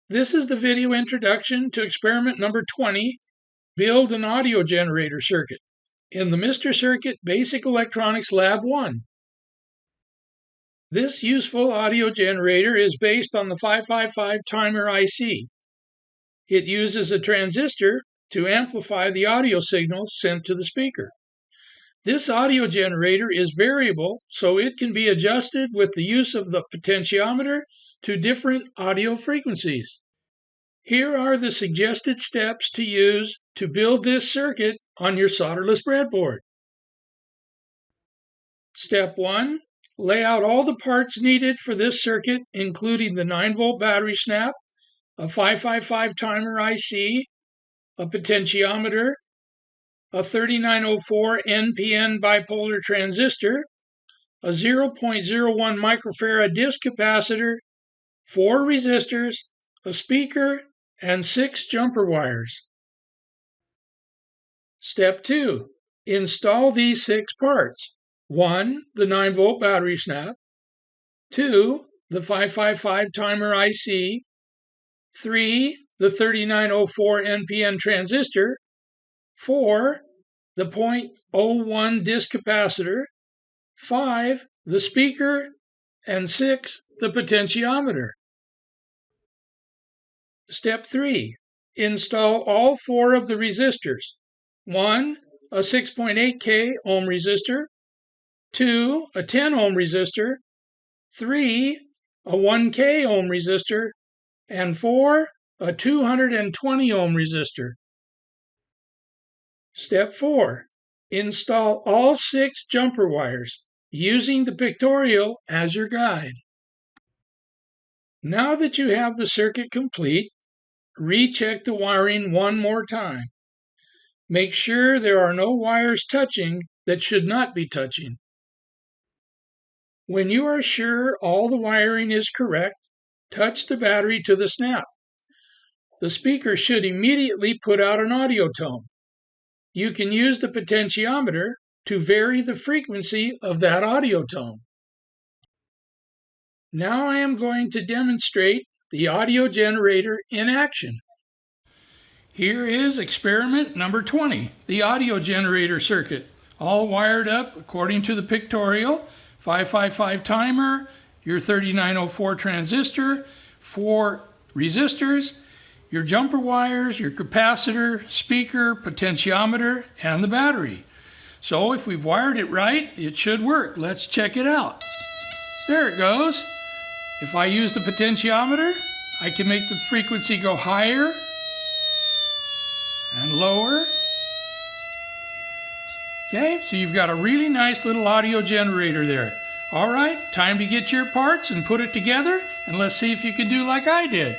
This is the video introduction to experiment number 20, build an audio generator circuit, in the Mr. Circuit Basic Electronics Lab 1. This useful audio generator is based on the 555 timer IC. It uses a transistor to amplify the audio signals sent to the speaker. This audio generator is variable, so it can be adjusted with the use of the potentiometer to different audio frequencies. Here are the suggested steps to use to build this circuit on your solderless breadboard. Step 1. Lay out all the parts needed for this circuit, including the 9-volt battery snap, a 555 timer IC, a potentiometer, a 3904 NPN bipolar transistor, a 0.01 microfarad disc capacitor, 4 resistors, a speaker, and 6 jumper wires. Step 2. Install these 6 parts. 1. The 9-volt battery snap. 2. The 555 timer IC. 3. The 3904 NPN transistor. 4. The 0.01 disc capacitor. 5. The speaker. And 6. The potentiometer. Step 3. Install all 4 of the resistors. 1. A 6.8K ohm resistor. 2. A 10 ohm resistor. 3. A 1K ohm resistor. And 4. A 220 ohm resistor. Step 4. Install all 6 jumper wires using the pictorial as your guide. Now that you have the circuit complete, recheck the wiring one more time. Make sure there are no wires touching that should not be touching. When you are sure all the wiring is correct, touch the battery to the snap. The speaker should immediately put out an audio tone. You can use the potentiometer to vary the frequency of that audio tone. Now I am going to demonstrate the audio generator in action. Here is experiment number 20, the audio generator circuit, all wired up according to the pictorial, 555 timer, your 3904 transistor, 4 resistors, your jumper wires, your capacitor, speaker, potentiometer, and the battery. So if we've wired it right, it should work. Let's check it out. There it goes. If I use the potentiometer, I can make the frequency go higher and lower. Okay, so you've got a really nice little audio generator there. All right, time to get your parts and put it together, and let's see if you can do like I did.